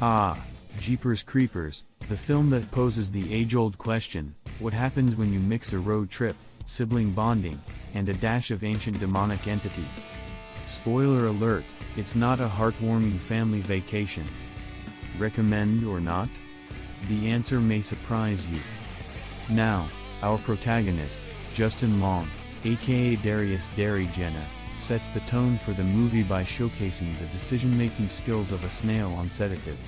Ah, Jeepers Creepers, the film that poses the age-old question, what happens when you mix a road trip, sibling bonding, and a dash of ancient demonic entity? Spoiler alert, it's not a heartwarming family vacation. Recommend or not? The answer may surprise you. Now, our protagonist, Justin Long, aka Darius Derry Jenner, sets the tone for the movie by showcasing the decision-making skills of a snail on sedatives.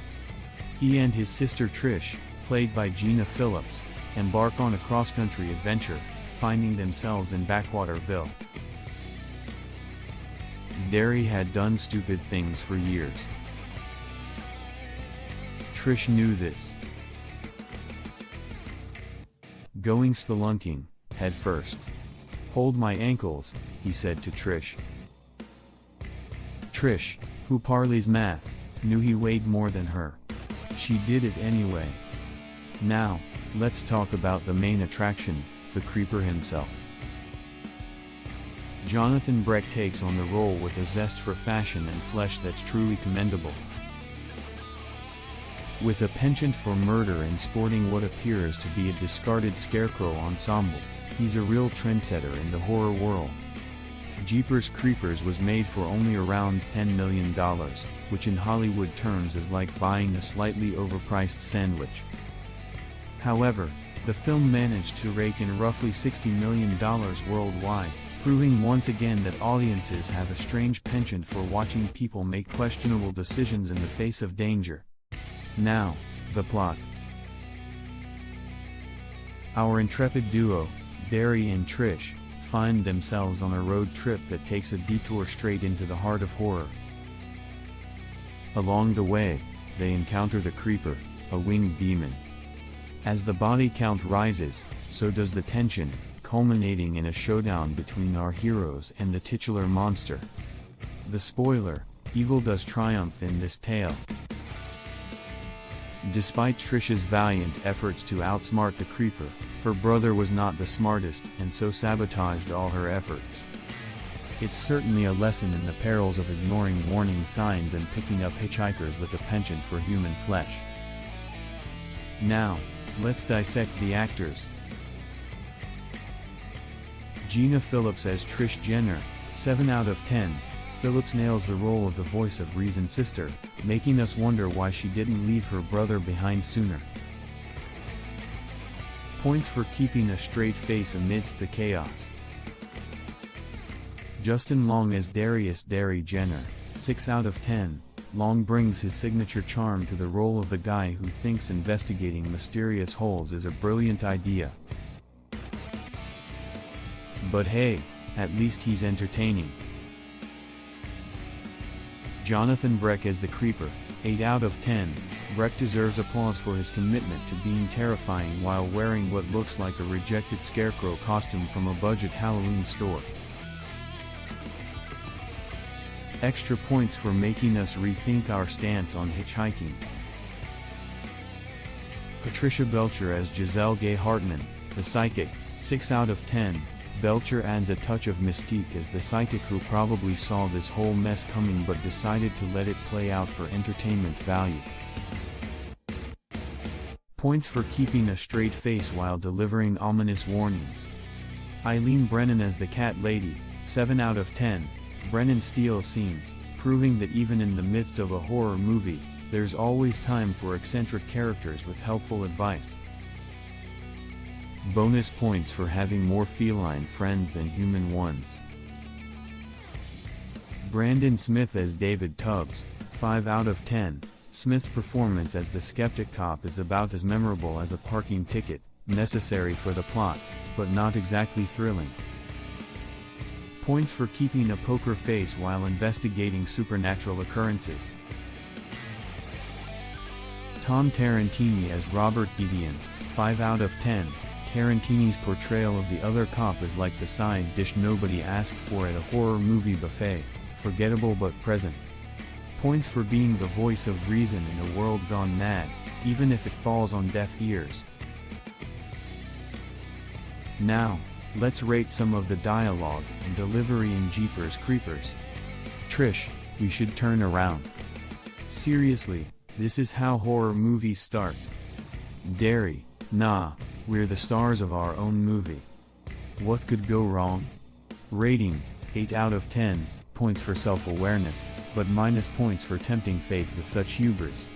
He and his sister Trish, played by Gina Phillips, embark on a cross-country adventure, finding themselves in Backwaterville. Derry had done stupid things for years. Trish knew this. Going spelunking, head first. "Hold my ankles," he said to Trish. Trish, who parleys math, knew he weighed more than her. She did it anyway. Now, let's talk about the main attraction, the creeper himself. Jonathan Breck takes on the role with a zest for fashion and flesh that's truly commendable. With a penchant for murder and sporting what appears to be a discarded scarecrow ensemble, he's a real trendsetter in the horror world. Jeepers Creepers was made for only around $10 million, which in Hollywood terms is like buying a slightly overpriced sandwich. However, the film managed to rake in roughly $60 million worldwide, proving once again that audiences have a strange penchant for watching people make questionable decisions in the face of danger. Now, the plot. Our intrepid duo, Derry and Trish, find themselves on a road trip that takes a detour straight into the heart of horror. Along the way, they encounter the Creeper, a winged demon. As the body count rises, so does the tension, culminating in a showdown between our heroes and the titular monster. The spoiler: evil does triumph in this tale. Despite Trish's valiant efforts to outsmart the Creeper, her brother was not the smartest and so sabotaged all her efforts. It's certainly a lesson in the perils of ignoring warning signs and picking up hitchhikers with a penchant for human flesh. Now, let's dissect the actors. Gina Phillips as Trish Jenner, 7 out of 10. Phillips nails the role of the voice of Reason's sister, making us wonder why she didn't leave her brother behind sooner. Points for keeping a straight face amidst the chaos. Justin Long as Darius Derry Jenner, 6 out of 10. Long brings his signature charm to the role of the guy who thinks investigating mysterious holes is a brilliant idea. But hey, at least he's entertaining. Jonathan Breck as the Creeper, 8 out of 10. Breck deserves applause for his commitment to being terrifying while wearing what looks like a rejected scarecrow costume from a budget Halloween store. Extra points for making us rethink our stance on hitchhiking. Patricia Belcher as Giselle Gay Hartman, the psychic, 6 out of 10. Belcher adds a touch of mystique as the psychic who probably saw this whole mess coming but decided to let it play out for entertainment value. Points for keeping a straight face while delivering ominous warnings. Eileen Brennan as the Cat Lady, 7 out of 10. Brennan steals scenes, proving that even in the midst of a horror movie, there's always time for eccentric characters with helpful advice. Bonus points for having more feline friends than human ones. Brandon Smith as David Tubbs, 5 out of 10. Smith's performance as the skeptic cop is about as memorable as a parking ticket, necessary for the plot, but not exactly thrilling. Points for keeping a poker face while investigating supernatural occurrences. Tom Tarantini as Robert Gideon, 5 out of 10. Tarantini's portrayal of the other cop is like the side dish nobody asked for at a horror movie buffet, forgettable but present. Points for being the voice of reason in a world gone mad, even if it falls on deaf ears. Now, let's rate some of the dialogue and delivery in Jeepers Creepers. Trish, we should turn around. Seriously, This is how horror movies start. Derry, nah, we're the stars of our own movie. What could go wrong? Rating, 8 out of 10, points for self-awareness, but minus points for tempting fate with such hubris.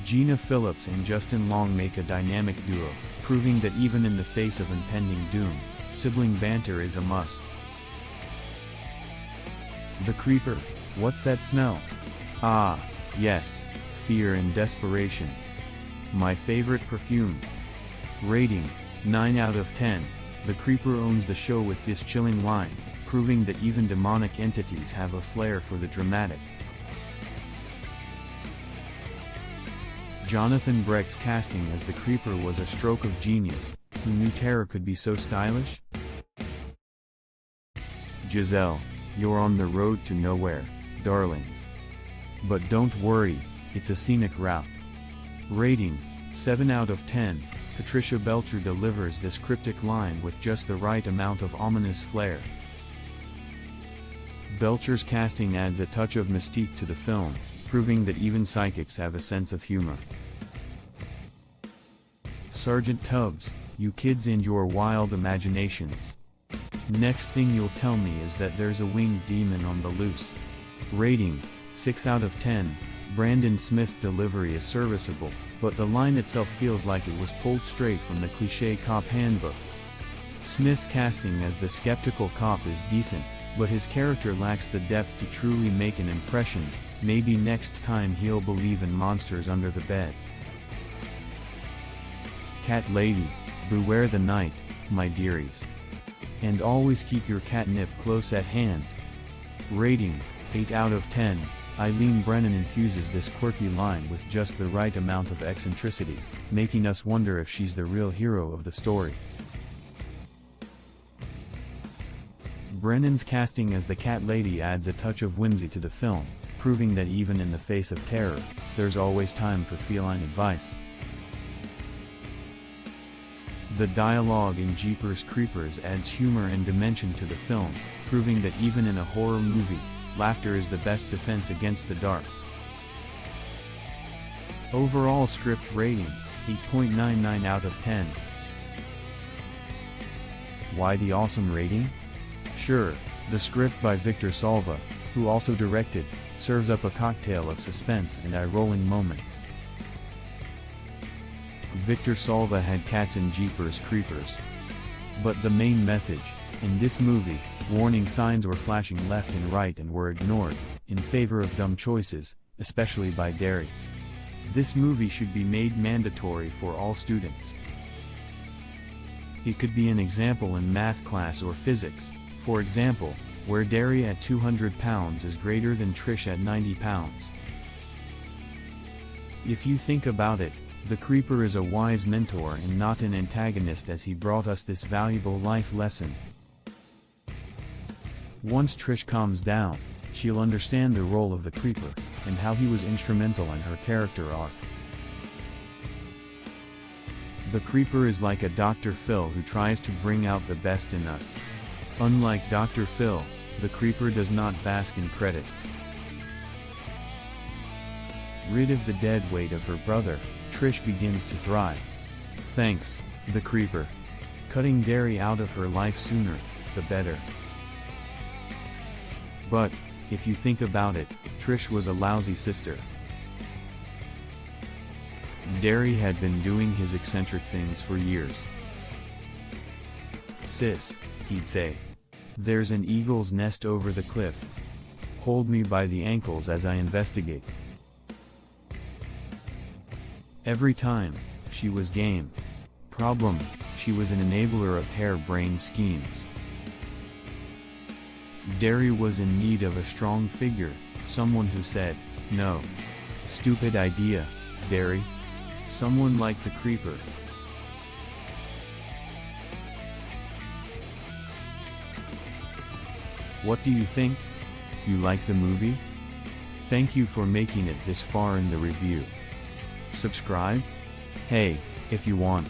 Gina Phillips and Justin Long make a dynamic duo, proving that even in the face of impending doom, sibling banter is a must. The Creeper, what's that smell? Ah, yes, fear and desperation. My favorite perfume. Rating, 9 out of 10, The Creeper owns the show with this chilling line, proving that even demonic entities have a flair for the dramatic. Jonathan Brecht's casting as the Creeper was a stroke of genius. Who knew terror could be so stylish? Giselle, you're on the road to nowhere, darlings. But don't worry, it's a scenic route. Rating, 7 out of 10, Patricia Belcher delivers this cryptic line with just the right amount of ominous flair. Belcher's casting adds a touch of mystique to the film, proving that even psychics have a sense of humor. Sergeant Tubbs, you kids and your wild imaginations. Next thing you'll tell me is that there's a winged demon on the loose. Rating, 6 out of 10, Brandon Smith's delivery is serviceable, but the line itself feels like it was pulled straight from the cliché cop handbook. Smith's casting as the skeptical cop is decent, but his character lacks the depth to truly make an impression. Maybe next time he'll believe in monsters under the bed. Cat Lady, beware the night, my dearies. And always keep your catnip close at hand. Rating, 8 out of 10, Eileen Brennan infuses this quirky line with just the right amount of eccentricity, making us wonder if she's the real hero of the story. Brennan's casting as the Cat Lady adds a touch of whimsy to the film, proving that even in the face of terror, there's always time for feline advice. The dialogue in Jeepers Creepers adds humor and dimension to the film, proving that even in a horror movie, laughter is the best defense against the dark. Overall script rating, 8.99 out of 10. Why the awesome rating? Sure, the script by Victor Salva, who also directed, serves up a cocktail of suspense and eye-rolling moments. Victor Salva had cats in Jeepers Creepers. But the main message, in this movie, warning signs were flashing left and right and were ignored, in favor of dumb choices, especially by Derry. This movie should be made mandatory for all students. It could be an example in math class or physics, for example, where Derry at 200 pounds is greater than Trish at 90 pounds. If you think about it, the Creeper is a wise mentor and not an antagonist, as he brought us this valuable life lesson. Once Trish calms down, she'll understand the role of the Creeper, and how he was instrumental in her character arc. The Creeper is like a Dr. Phil who tries to bring out the best in us. Unlike Dr. Phil, the Creeper does not bask in credit. Rid of the dead weight of her brother, Trish begins to thrive. Thanks, the Creeper. Cutting Derry out of her life sooner, the better. But, if you think about it, Trish was a lousy sister. Derry had been doing his eccentric things for years. Sis, he'd say. There's an eagle's nest over the cliff. Hold me by the ankles as I investigate. Every time, she was game. Problem, she was an enabler of harebrained schemes. Derry was in need of a strong figure, someone who said, no. Stupid idea, Derry. Someone like the Creeper. What do you think? You like the movie? Thank you for making it this far in the review. Subscribe? Hey, if you want.